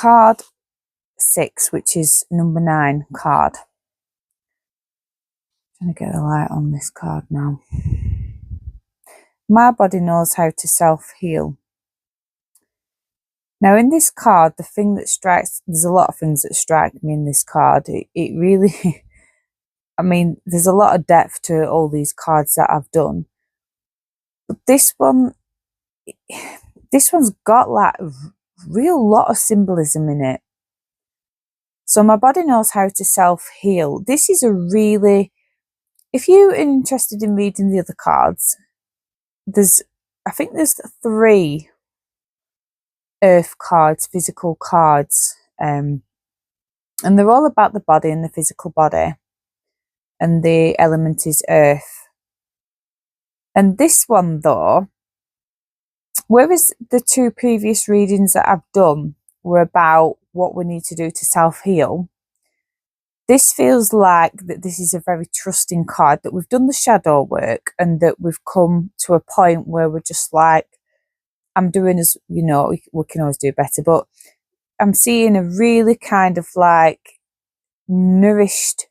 card 6, which is number 9 card. I'm trying to get the light on this card now. My body knows how to self-heal. Now in this card, the thing that strikes, there's a lot of things that strike me in this card. It really, I mean, there's a lot of depth to all these cards that I've done. But this one's got like a real lot of symbolism in it. So my body knows how to self-heal. This is a really, if you're interested in reading the other cards, I think there's 3 earth cards, physical cards, and they're all about the body and the physical body, and the element is earth. And this one though, whereas the 2 previous readings that I've done were about what we need to do to self-heal, this feels like that this is a very trusting card, that we've done the shadow work and that we've come to a point where we're just like, I'm doing as, you know, we can always do better, but I'm seeing a really kind of like nourished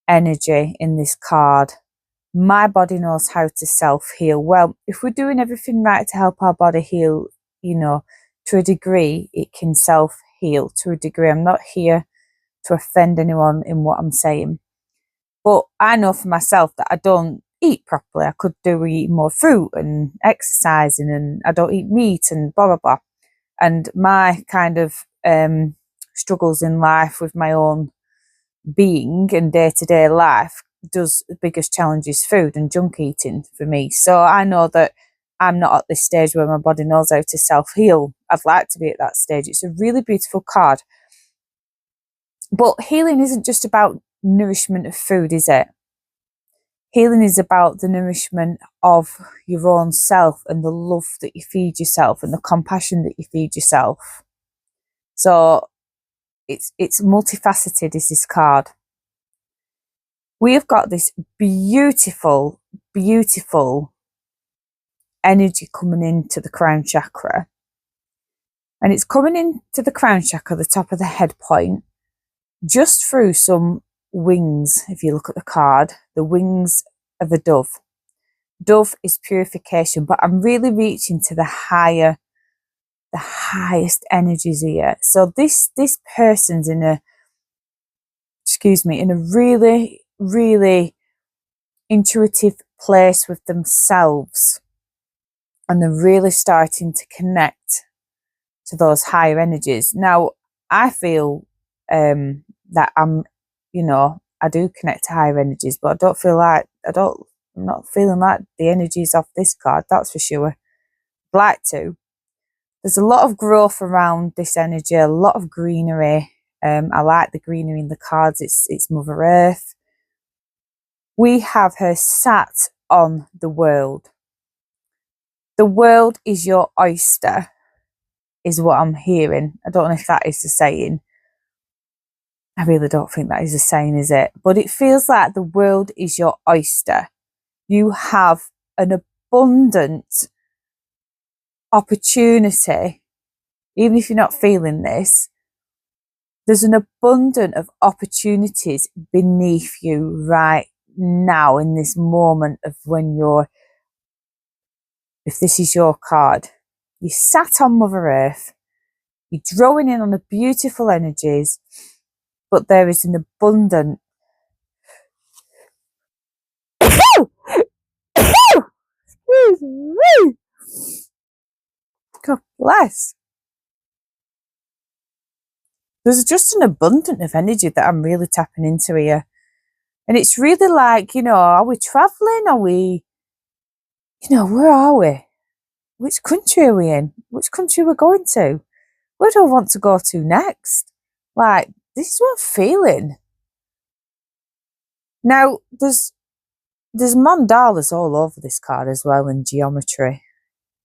energy in this card. My body knows how to self-heal. Well, if we're doing everything right to help our body heal, you know, to a degree, it can self-heal to a degree. I'm not here to offend anyone in what I'm saying, but I know for myself that I don't eat properly. I could do eat more fruit and exercising, and I don't eat meat and blah, blah, blah. And my kind of struggles in life with my own being and day-to-day life does the biggest challenge is food and junk eating for me. So I know that I'm not at this stage where my body knows how to self-heal. I'd like to be at that stage. It's a really beautiful card. But healing isn't just about nourishment of food, is it? Healing is about the nourishment of your own self and the love that you feed yourself and the compassion that you feed yourself. So it's multifaceted, is this card. We have got this beautiful, beautiful energy coming into the crown chakra. And it's coming into the crown chakra, the top of the head point, just through some wings. If you look at the card, the wings of a dove. Dove is purification, but I'm really reaching to the highest energies here. So this person's in a really, really intuitive place with themselves, and they're really starting to connect to those higher energies. Now, I feel that I'm I do connect to higher energies, but I don't feel like I'm not feeling like the energies of this card, that's for sure. I'd like to. There's a lot of growth around this energy, a lot of greenery. I like the greenery in the cards. It's Mother Earth. We have her sat on the world. The world is your oyster, is what I'm hearing. I don't know if that is the saying. I really don't think that is a saying, is it? But it feels like the world is your oyster. You have an abundant opportunity, even if you're not feeling this. There's an abundance of opportunities beneath you right now in this moment of when if this is your card, you sat on Mother Earth, you're drawing in on the beautiful energies, but there is an abundant excuse me, God bless. There's just an abundance of energy that I'm really tapping into here. And it's really like, are we travelling? Are we, where are we? Which country are we in? Which country we're going to? Where do I want to go to next? Like, this is what I'm feeling. Now, there's mandalas all over this card as well, and geometry.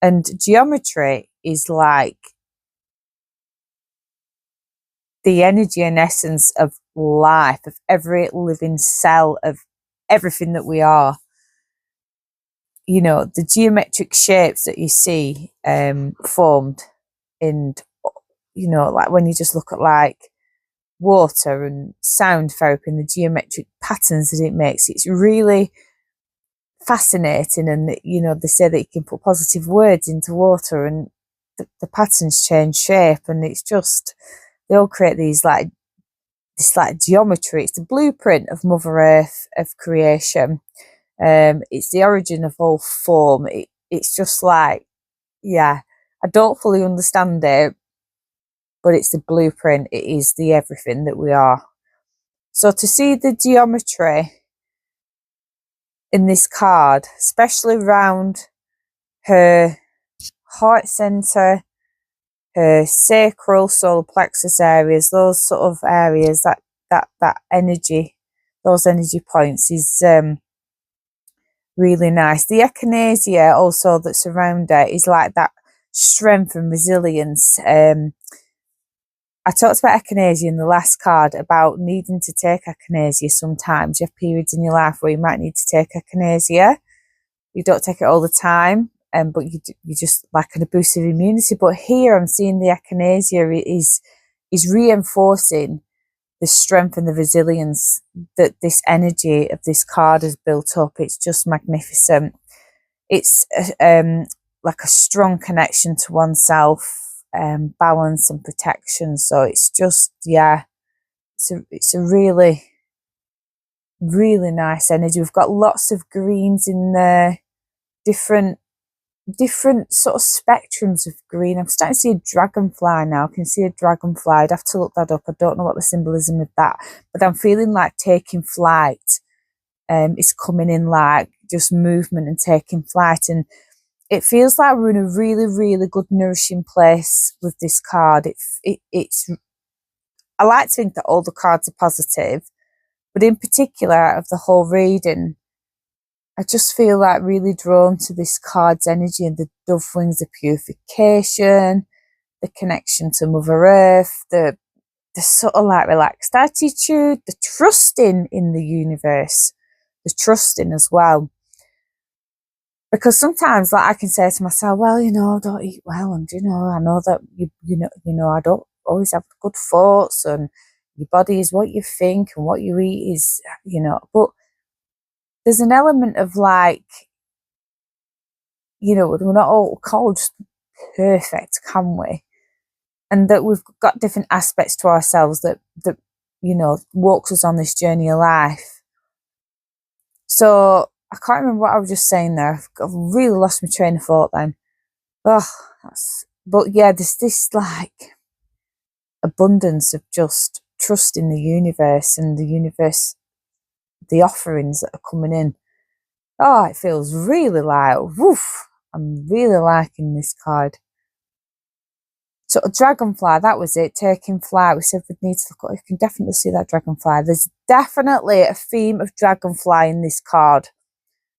And geometry is like the energy and essence of life, of every living cell, of everything that we are. The geometric shapes that you see formed, and you know, like when you just look at like water and sound therapy and the geometric patterns that it makes, it's really fascinating. And you know, they say that you can put positive words into water and the patterns change shape, and it's just, they all create these like this like geometry. It's the blueprint of Mother Earth, of creation. It's the origin of all form. It's just like, yeah, I don't fully understand it, but it's the blueprint. It is the everything that we are. So to see the geometry in this card, especially around her heart center, her sacral, solar plexus areas, those sort of areas, that energy, those energy points is really nice. The echinacea also that's around it is like that strength and resilience. I talked about echinacea in the last card, about needing to take echinacea sometimes. You have periods in your life where you might need to take echinacea. You don't take it all the time, but you just like a boost of immunity. But here I'm seeing the echinacea is reinforcing the strength and the resilience that this energy of this card has built up. It's just magnificent. It's like a strong connection to oneself, balance and protection. So it's just, yeah, it's a really, really nice energy. We've got lots of greens in there, different sort of spectrums of green. I'm starting to see a dragonfly now. I can see a dragonfly. I'd have to look that up. I don't know what the symbolism of that, but I'm feeling like taking flight. It's coming in like just movement and taking flight, and it feels like we're in a really, really good nourishing place with this card. It's I like to think that all the cards are positive, but in particular out of the whole reading, I just feel like really drawn to this card's energy and the dove wings of purification, the connection to Mother Earth, the sort of like relaxed attitude, the trusting in the universe, the trusting as well. Because sometimes, like, I can say to myself, well, you know, don't eat well, and you know, I know that you know, I don't always have good thoughts, and your body is what you think, and what you eat is, you know. But there's an element of like, you know, we're not all called perfect, can we? And that we've got different aspects to ourselves that you know, walks us on this journey of life. So I can't remember what I was just saying there. I've really lost my train of thought then. Oh, but yeah, there's this like abundance of just trust in the universe, and the universe, the offerings that are coming in. Oh, it feels really like, woof, I'm really liking this card. So a dragonfly, that was it, taking flight. We said we'd need to look at, you can definitely see that dragonfly. There's definitely a theme of dragonfly in this card.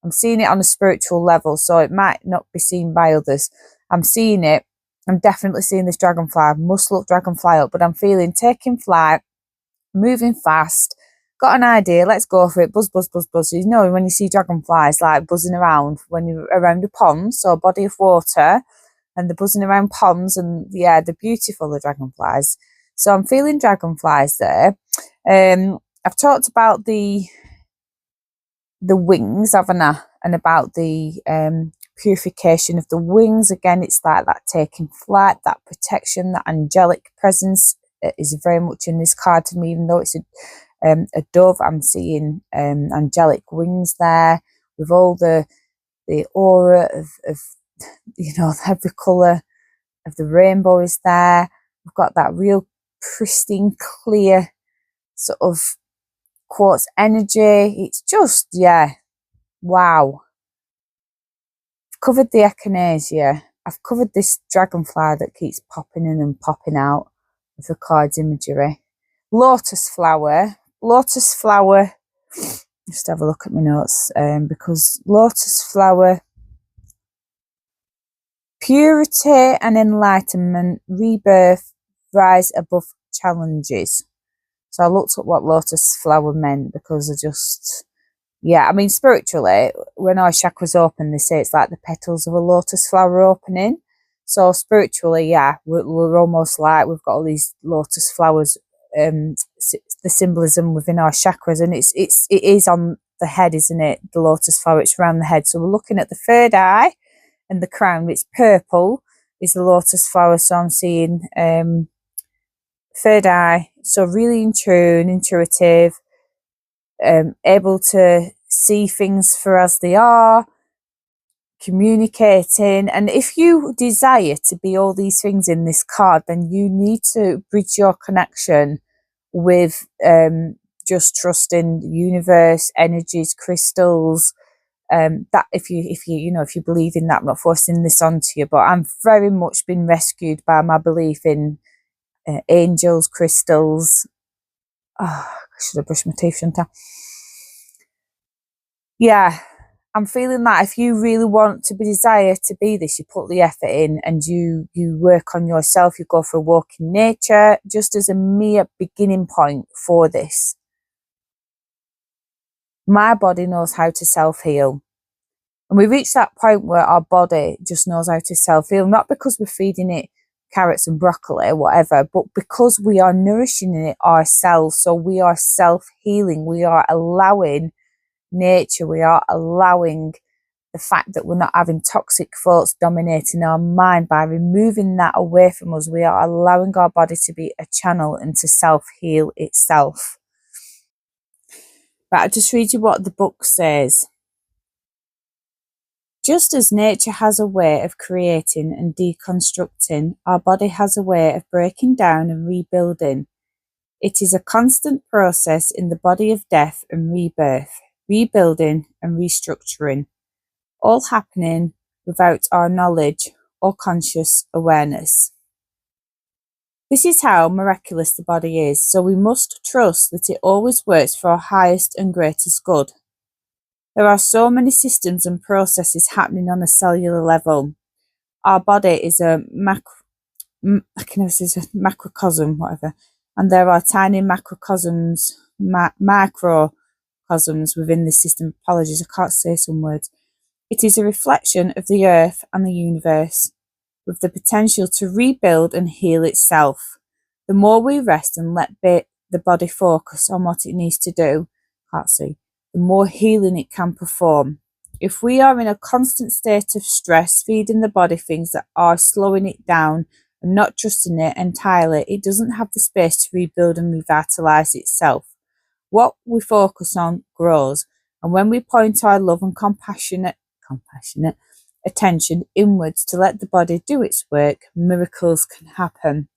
I'm seeing it on a spiritual level, so it might not be seen by others. I'm seeing it. I'm definitely seeing this dragonfly. I must look dragonfly up, but I'm feeling taking flight, moving fast, got an idea, let's go for it, buzz, buzz, buzz, buzz. You know, when you see dragonflies like buzzing around when you're around a pond, so a body of water, and they're buzzing around ponds, and yeah, they're beautiful, the dragonflies. So I'm feeling dragonflies there. I've talked about the wings, haven't I? And about the purification of the wings. Again, it's like that taking flight, that protection, that angelic presence is very much in this card to me. Even though it's a dove, I'm seeing angelic wings there with all the aura of you know, every colour of the rainbow is there. We've got that real pristine, clear sort of quartz energy. It's just, yeah, wow. I've covered the echinacea. I've covered this dragonfly that keeps popping in and popping out of the card's imagery. Lotus flower. Lotus flower. Just have a look at my notes, because lotus flower, purity and enlightenment, rebirth, rise above challenges. So I looked up what lotus flower meant, because I just, yeah, I mean, spiritually, when our chakras open, they say it's like the petals of a lotus flower opening. So spiritually, yeah, we're almost like we've got all these lotus flowers, the symbolism within our chakras, and it is on the head, isn't it? The lotus flower, it's around the head. So we're looking at the third eye and the crown. It's purple, is the lotus flower. So I'm seeing third eye. So really in tune, intuitive, able to see things for as they are, communicating. And if you desire to be all these things in this card, then you need to bridge your connection with just trusting the universe, energies, crystals. That if you believe in that, I'm not forcing this onto you, but I'm very much been rescued by my belief in angels, crystals. Oh, I should have brushed my teeth, shouldn't I? Yeah, I'm feeling that if you really want to desire to be this, you put the effort in and you work on yourself, you go for a walk in nature, just as a mere beginning point for this. My body knows how to self-heal. And we reach that point where our body just knows how to self-heal, not because we're feeding it carrots and broccoli or whatever, but because we are nourishing it ourselves. So we are self-healing. We are allowing nature, we are allowing the fact that we're not having toxic thoughts dominating our mind. By removing that away from us, we are allowing our body to be a channel and to self-heal itself. But I'll just read you what the book says. Just as nature has a way of creating and deconstructing, our body has a way of breaking down and rebuilding. It is a constant process in the body of death and rebirth, rebuilding and restructuring, all happening without our knowledge or conscious awareness. This is how miraculous the body is, so we must trust that it always works for our highest and greatest good. There are so many systems and processes happening on a cellular level. Our body is a macrocosm, whatever, and there are tiny macrocosms, microcosms within this system. Apologies, I can't say some words. It is a reflection of the earth and the universe, with the potential to rebuild and heal itself. The more we rest and let the body focus on what it needs to do, the more healing it can perform. If we are in a constant state of stress, feeding the body things that are slowing it down and not trusting it entirely, it doesn't have the space to rebuild and revitalize itself. What we focus on grows, and when we point our love and compassionate attention inwards to let the body do its work, miracles can happen.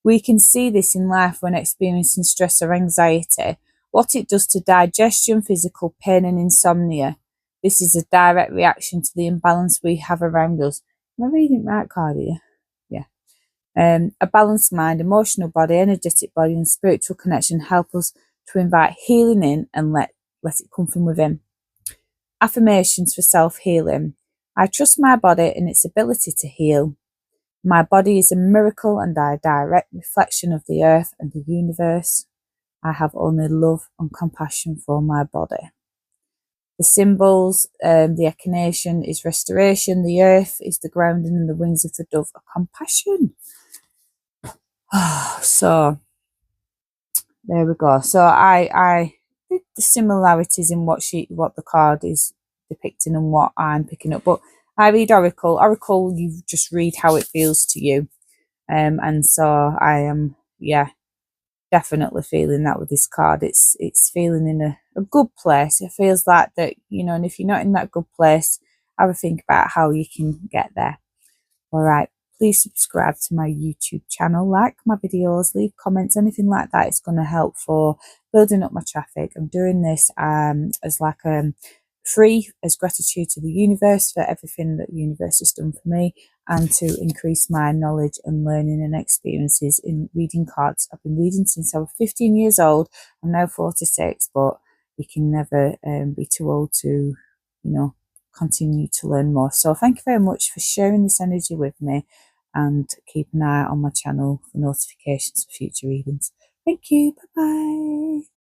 We can see this in life when experiencing stress or anxiety, what it does to digestion, physical pain and insomnia. This is a direct reaction to the imbalance we have around us. Am I reading right, Cardia? Yeah. A balanced mind, emotional body, energetic body and spiritual connection help us to invite healing in and let it come from within. Affirmations for self-healing. I trust my body and its ability to heal. My body is a miracle and a direct reflection of the earth and the universe. I have only love and compassion for my body. The symbols, the echinacea is restoration, the earth is the grounding, and the wings of the dove are compassion. So there we go. So I did the similarities in what the card is depicting and what I'm picking up. But I read Oracle. Oracle, you just read how it feels to you. And so I am, definitely feeling that with this card. It's feeling in a good place. It feels like that, and if you're not in that good place, have a think about how you can get there. All right. Please subscribe to my YouTube channel, like my videos, leave comments, anything like that. It's going to help for building up my traffic. I'm doing this as like free, as gratitude to the universe for everything that the universe has done for me, and to increase my knowledge and learning and experiences in reading cards. I've been reading since I was 15 years old. I'm now 46, but you can never be too old to, continue to learn more. So thank you very much for sharing this energy with me, and keep an eye on my channel for notifications for future readings. Thank you. Bye bye.